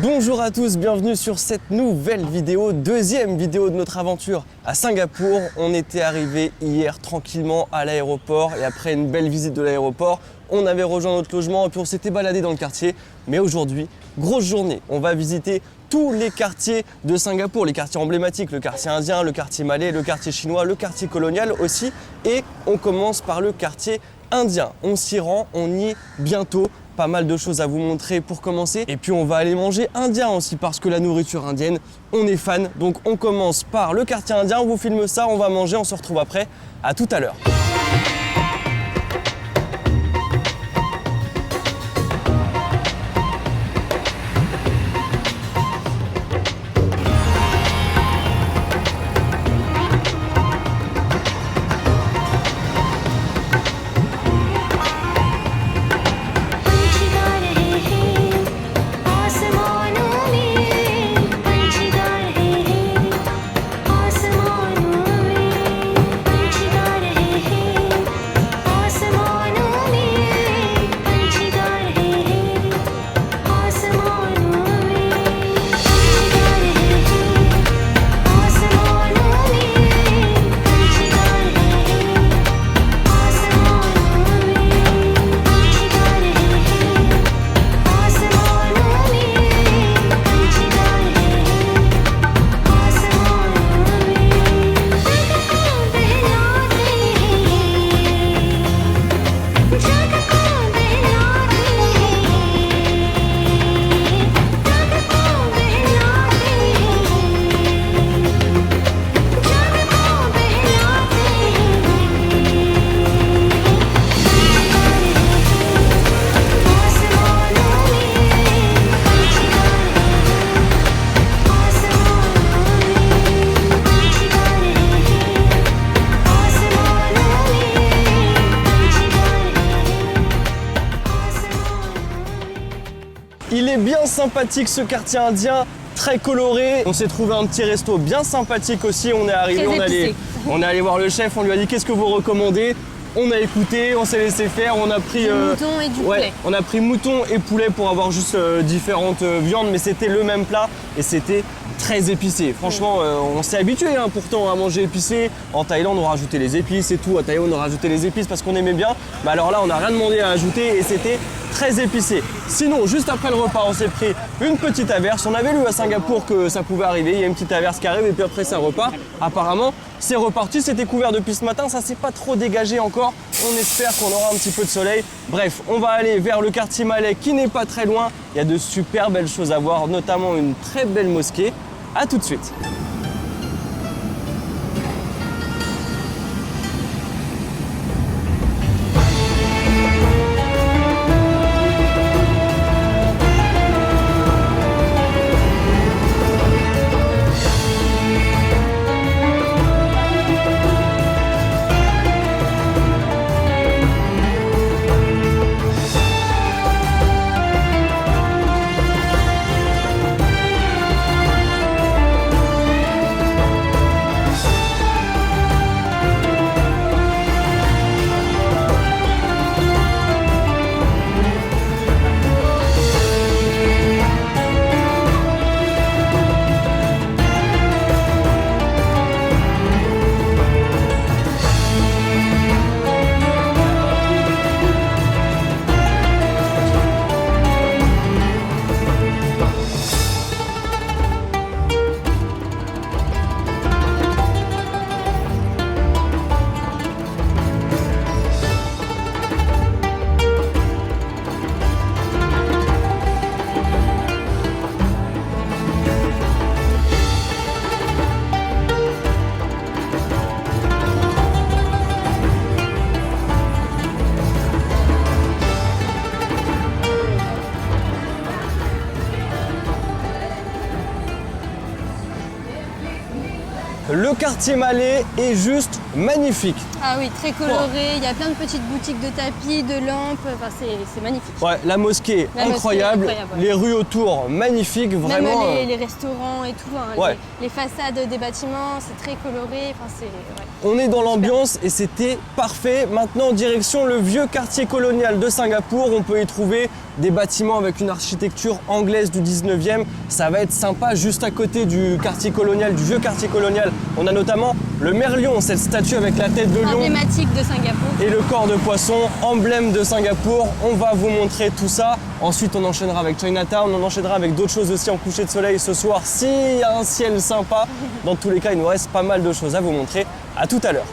Bonjour à tous, bienvenue sur cette nouvelle vidéo, deuxième vidéo de notre aventure à Singapour. On était arrivé hier tranquillement à l'aéroport et après une belle visite de l'aéroport, on avait rejoint notre logement et puis on s'était baladé dans le quartier. Mais aujourd'hui, grosse journée, on va visiter tous les quartiers de Singapour, les quartiers emblématiques, le quartier indien, le quartier malais, le quartier chinois, le quartier colonial aussi. Et on commence par le quartier indien. On s'y rend, on y est bientôt. Pas mal de choses à vous montrer pour commencer. Et puis on va aller manger indien aussi parce que la nourriture indienne, on est fan. Donc on commence par le quartier indien, on vous filme ça, on va manger, on se retrouve après. À tout à l'heure. Il est bien sympathique ce quartier indien, très coloré. On s'est trouvé un petit resto bien sympathique aussi. On est arrivé, on est allé voir le chef, on lui a dit qu'est-ce que vous recommandez. On a écouté, on s'est laissé faire, on a pris mouton et du poulet. On a pris mouton et poulet pour avoir juste différentes viandes, mais c'était le même plat et c'était très épicé. Franchement, on s'est habitué pourtant à manger épicé. En Thaïlande, on rajoutait les épices et tout. À Taïwan, on rajoutait les épices parce qu'on aimait bien. Mais alors là, on n'a rien demandé à ajouter et c'était très épicé. Sinon, juste après le repas, on s'est pris une petite averse. On avait lu à Singapour que ça pouvait arriver. Il y a une petite averse qui arrive et puis après, c'est un repas. Apparemment, c'est reparti. C'était couvert depuis ce matin. Ça s'est pas trop dégagé encore. On espère qu'on aura un petit peu de soleil. Bref, on va aller vers le quartier malais qui n'est pas très loin. Il y a de super belles choses à voir, notamment une très belle mosquée. À tout de suite. Le quartier Malais est juste magnifique. Ah oui, très coloré. Il y a plein de petites boutiques de tapis, de lampes. Enfin, c'est magnifique. Ouais, la mosquée incroyable. Ouais. Les rues autour magnifiques, vraiment. Même les restaurants et tout, hein, ouais. les façades des bâtiments, c'est très coloré. Enfin, ouais. On est dans l'ambiance et c'était parfait. Maintenant, direction le vieux quartier colonial de Singapour. On peut y trouver des bâtiments avec une architecture anglaise du 19e. Ça va être sympa. Juste à côté du quartier colonial, du vieux quartier colonial, on a notamment le merlion, cette statue avec la tête de lion. Emblématique de Singapour. Et le corps de poisson, emblème de Singapour. On va vous montrer tout ça. Ensuite, on enchaînera avec Chinatown. On enchaînera avec d'autres choses aussi en coucher de soleil ce soir. S'il y a un ciel sympa. Dans tous les cas, il nous reste pas mal de choses à vous montrer. À tout à l'heure.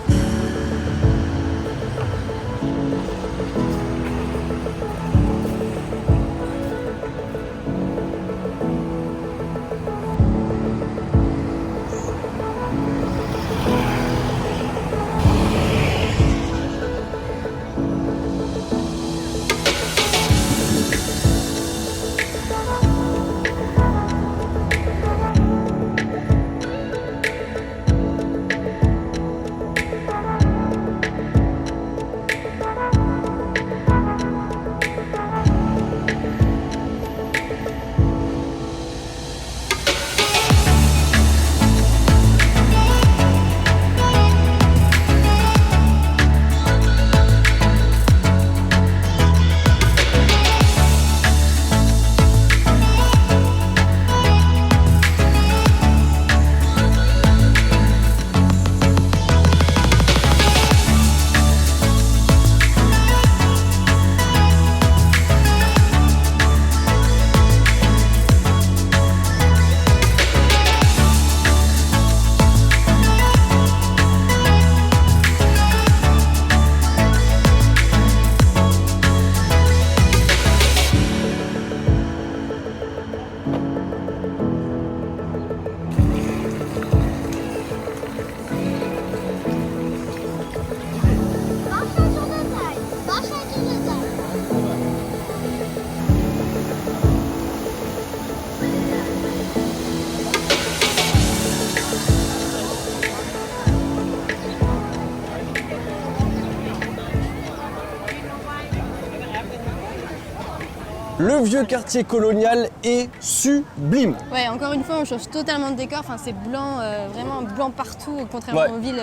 Le vieux quartier colonial est sublime. Ouais, encore une fois, on change totalement de décor. Enfin, c'est blanc, vraiment blanc partout, contrairement aux villes,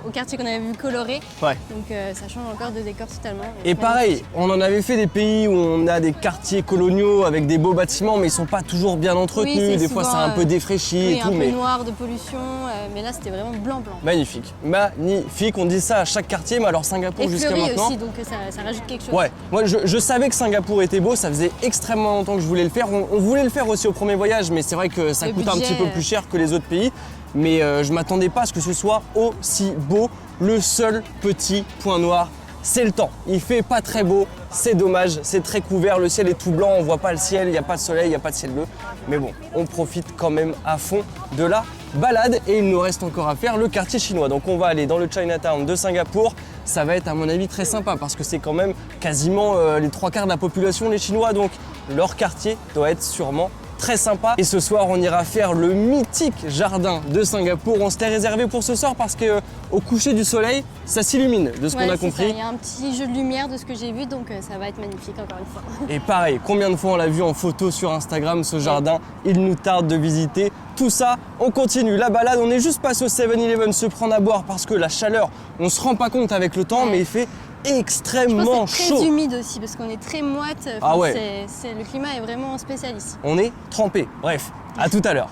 au quartier qu'on avait vu coloré. Ouais. Donc ça change encore de décor totalement. Et pareil, on en avait fait des pays où on a des quartiers coloniaux avec des beaux bâtiments, mais ils sont pas toujours bien entretenus. Oui, des fois, c'est un peu défraîchi oui, et tout. un peu mais noir de pollution, mais là, c'était vraiment blanc. Magnifique, magnifique. On dit ça à chaque quartier, mais alors Singapour jusqu'à maintenant. Et fleuri aussi, donc ça rajoute quelque chose. Ouais, moi je savais que Singapour était beau, ça faisait extrêmement longtemps que je voulais le faire. On voulait le faire aussi au premier voyage, mais c'est vrai que ça coûte un petit peu plus cher que les autres pays. Mais je m'attendais pas à ce que ce soit aussi beau. Le seul petit point noir, c'est le temps. Il fait pas très beau, c'est dommage, c'est très couvert, le ciel est tout blanc, on voit pas le ciel, il n'y a pas de soleil, il n'y a pas de ciel bleu. Mais bon, on profite quand même à fond de la balade et il nous reste encore à faire le quartier chinois. Donc on va aller dans le Chinatown de Singapour. Ça va être à mon avis très sympa parce que c'est quand même quasiment les 3/4 de la population les Chinois. Donc leur quartier doit être sûrement très sympa. Et ce soir, on ira faire le mythique jardin de Singapour. On se l'est réservé pour ce soir parce qu'au coucher du soleil, ça s'illumine de ce qu'on a compris. Il y a un petit jeu de lumière de ce que j'ai vu, donc ça va être magnifique encore une fois. Et pareil, combien de fois on l'a vu en photo sur Instagram, ce jardin, il nous tarde de visiter. Tout ça, on continue la balade. On est juste passé au 7-Eleven se prendre à boire parce que la chaleur, on se rend pas compte avec le temps, mais il fait extrêmement chaud. C'est très humide aussi parce qu'on est très moite. Ah ouais. Le climat est vraiment spécial ici. On est trempé. Bref, à tout à l'heure.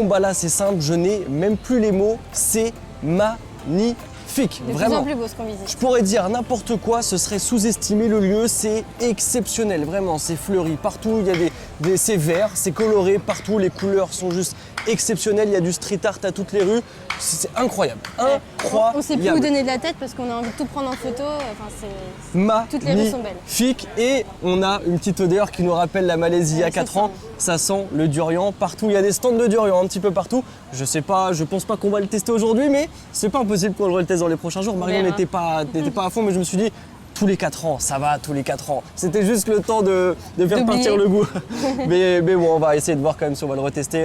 Bon bah là c'est simple, je n'ai même plus les mots, c'est magnifique. De Vraiment. plus en plus beau ce qu'on visite. Je pourrais dire n'importe quoi, ce serait sous-estimer le lieu, c'est exceptionnel, vraiment, c'est fleuri partout, il y a c'est vert, c'est coloré partout, les couleurs sont juste exceptionnelles, il y a du street art à toutes les rues, c'est incroyable, incroyable. On ne sait plus où donner de la tête parce qu'on a envie de tout prendre en photo, toutes les rues sont belles. Magnifique, et on a une petite odeur qui nous rappelle la Malaisie il y a 4 ans, ça sent le durian partout, il y a des stands de durian un petit peu partout, je pense pas qu'on va le tester aujourd'hui, mais c'est pas impossible qu'on le teste dans les prochains jours. Marion n'était pas à fond, mais je me suis dit, tous les 4 ans, ça va, tous les 4 ans. C'était juste le temps de faire partir le goût. mais bon, on va essayer de voir quand même si on va le retester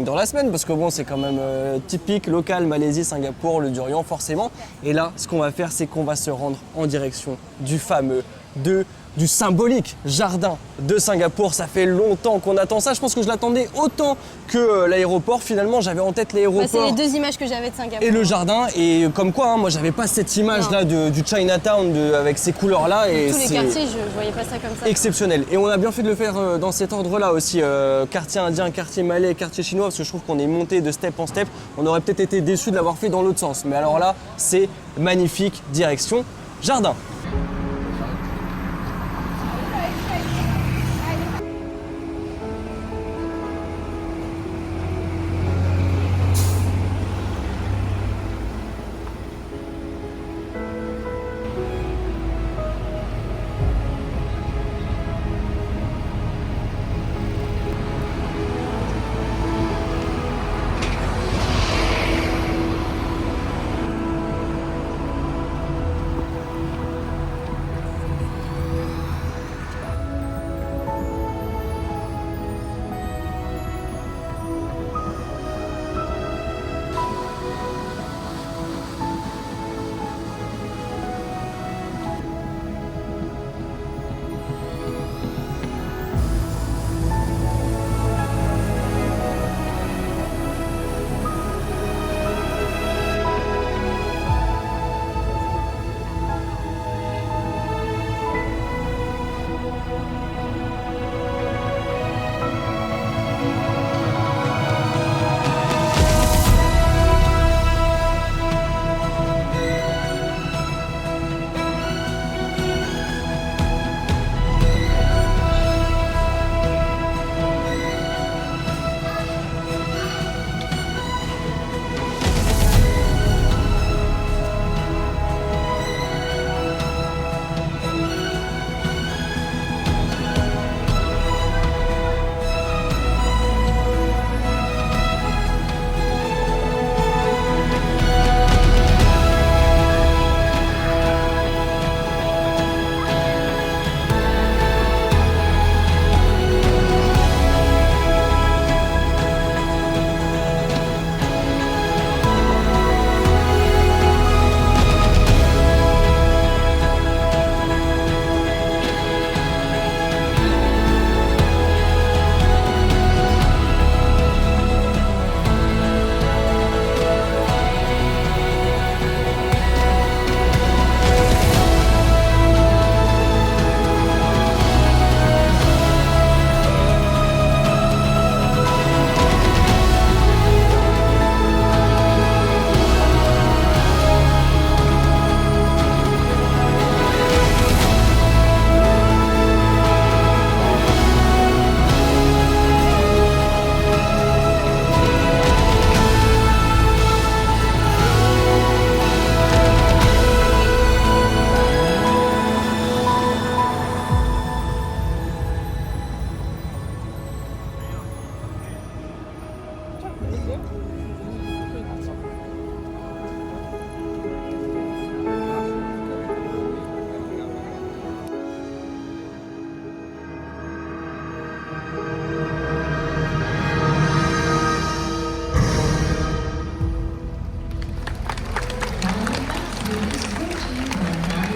dans la semaine, parce que bon, c'est quand même typique, local, Malaisie, Singapour, le durian forcément. Et là, ce qu'on va faire, c'est qu'on va se rendre en direction du fameux, du symbolique jardin de Singapour. Ça fait longtemps qu'on attend ça. Je pense que je l'attendais autant que l'aéroport. Finalement, j'avais en tête l'aéroport. C'est les deux images que j'avais de Singapour. Et le jardin. Et comme quoi, hein, moi, j'avais pas cette image-là du Chinatown avec ces couleurs-là. Et tous les quartiers, je voyais pas ça comme ça. Exceptionnel. Et on a bien fait de le faire dans cet ordre-là aussi. Quartier indien, quartier malais, quartier chinois, parce que je trouve qu'on est monté de step en step. On aurait peut-être été déçus de l'avoir fait dans l'autre sens. Mais alors là, c'est magnifique. Direction jardin.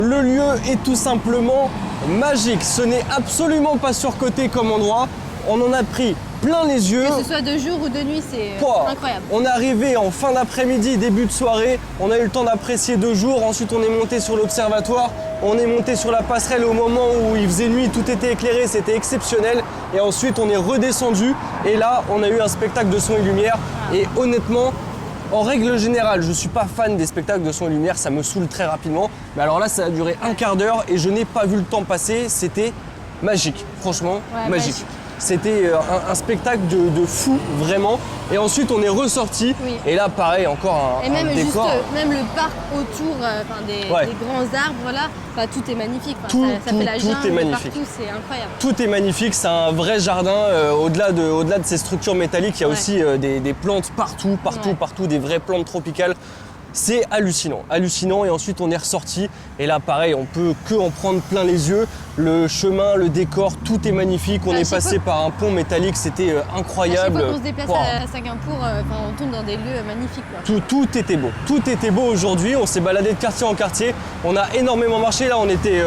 Le lieu est tout simplement magique. Ce n'est absolument pas surcoté comme endroit. On en a pris plein les yeux. Que ce soit de jour ou de nuit, c'est incroyable. On est arrivé en fin d'après-midi, début de soirée. On a eu le temps d'apprécier 2 jours. Ensuite, on est monté sur l'observatoire. On est monté sur la passerelle au moment où il faisait nuit, tout était éclairé, c'était exceptionnel. Et ensuite, on est redescendu. Et là, on a eu un spectacle de son et lumière. Et honnêtement, en règle générale, je ne suis pas fan des spectacles de son et lumière, ça me saoule très rapidement. Mais alors là, ça a duré un quart d'heure et je n'ai pas vu le temps passer. C'était magique, franchement, magique. C'était un spectacle de fou, vraiment. Et ensuite, on est ressorti. Oui. Et là, pareil, encore un même décor. Même le parc autour des grands arbres, là, tout est magnifique. Ça fait la jungle, tout est magnifique. Partout, c'est incroyable. Tout est magnifique, c'est un vrai jardin. Au-delà de ces structures métalliques, il y a aussi des plantes partout, des vraies plantes tropicales. C'est hallucinant, hallucinant. Et ensuite, on est ressorti. Et là, pareil, on peut que en prendre plein les yeux. Le chemin, le décor, tout est magnifique. On est passé par un pont métallique, c'était incroyable. À chaque fois qu'on se déplace à Singapour, on tombe dans des lieux magnifiques. Tout était beau. Tout était beau aujourd'hui. On s'est baladé de quartier en quartier. On a énormément marché. Là, on était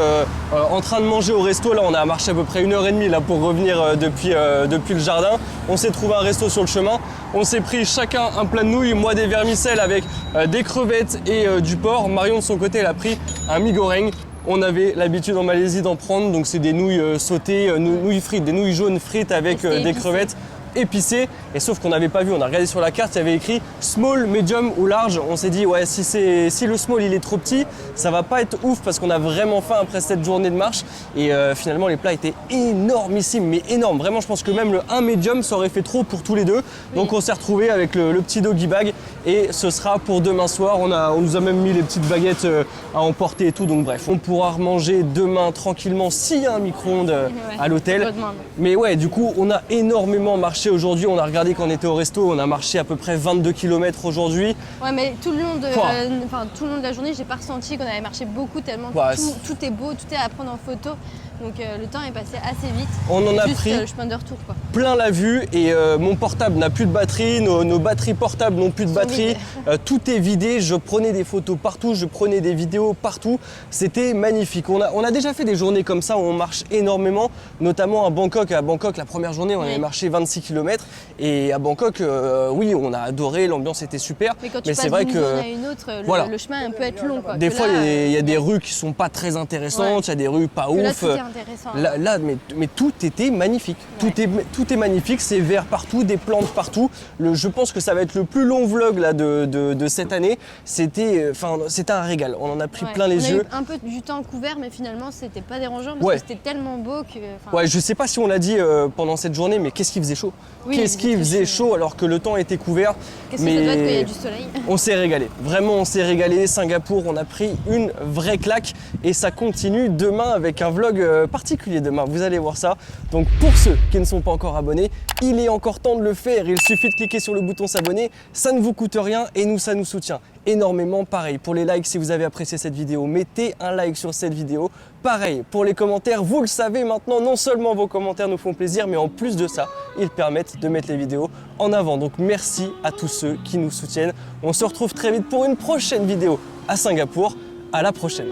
en train de manger au resto. Là, on a marché à peu près 1h30 là, pour revenir depuis le jardin. On s'est trouvé un resto sur le chemin. On s'est pris chacun un plat de nouilles. Moi, des vermicelles avec des crevettes et du porc. Marion, de son côté, elle a pris un mi goreng. On avait l'habitude en Malaisie d'en prendre, donc c'est des nouilles sautées, nouilles frites, des nouilles jaunes frites avec des crevettes épicées. Et sauf qu'on n'avait pas vu, on a regardé sur la carte, il y avait écrit small, medium ou large. On s'est dit ouais, si le small il est trop petit, ça va pas être ouf parce qu'on a vraiment faim après cette journée de marche. Et finalement les plats étaient énormissimes, mais énormes. Vraiment, je pense que même le 1 medium ça aurait fait trop pour tous les deux. Donc on s'est retrouvé avec le petit doggy bag et ce sera pour demain soir. On nous a même mis les petites baguettes à emporter et tout. Donc bref, on pourra remanger demain tranquillement s'il y a un micro-ondes à l'hôtel. Mais ouais, du coup on a énormément marché aujourd'hui. On a regardé quand on était au resto, on a marché à peu près 22 km aujourd'hui. Ouais, mais tout le long de la journée, j'ai pas ressenti qu'on avait marché beaucoup tellement tout est beau, tout est à prendre en photo. Donc le temps est passé assez vite. On en a pris le chemin de retour, quoi. Plein la vue et mon portable n'a plus de batterie, nos batteries portables n'ont plus de batterie. Tout est vidé, je prenais des photos partout, je prenais des vidéos partout. C'était magnifique. On a déjà fait des journées comme ça où on marche énormément, notamment à Bangkok. À Bangkok, la première journée, on avait marché 26 km. Et à Bangkok, oui, on a adoré, l'ambiance était super. Mais quand tu passes d'une zone à une autre, le chemin peut être long, quoi. Des fois, il y a des rues qui sont pas très intéressantes, il y a des rues pas ouf. Là, mais tout était magnifique. Tout est magnifique, c'est vert partout, des plantes partout. Je pense que ça va être le plus long vlog là, de cette année. C'était un régal. On en a pris plein les yeux. On a eu un peu du temps couvert, mais finalement, c'était pas dérangeant parce que c'était tellement beau que. Ouais, je sais pas si on l'a dit pendant cette journée, mais qu'est-ce qu'il faisait chaud. Qu'est-ce qu'il faisait chaud alors que le temps était couvert. Qu'est-ce que ça doit être qu'il y a du soleil. On s'est régalé. Vraiment, on s'est régalé. Singapour, on a pris une vraie claque et ça continue demain avec un vlog particulier demain, vous allez voir ça. Donc pour ceux qui ne sont pas encore abonnés, il est encore temps de le faire. Il suffit de cliquer sur le bouton s'abonner, ça ne vous coûte rien et nous, ça nous soutient énormément. Pareil pour les likes, si vous avez apprécié cette vidéo, mettez un like sur cette vidéo. Pareil pour les commentaires, vous le savez maintenant, non seulement vos commentaires nous font plaisir, mais en plus de ça, ils permettent de mettre les vidéos en avant. Donc merci à tous ceux qui nous soutiennent. On se retrouve très vite pour une prochaine vidéo à Singapour. À la prochaine.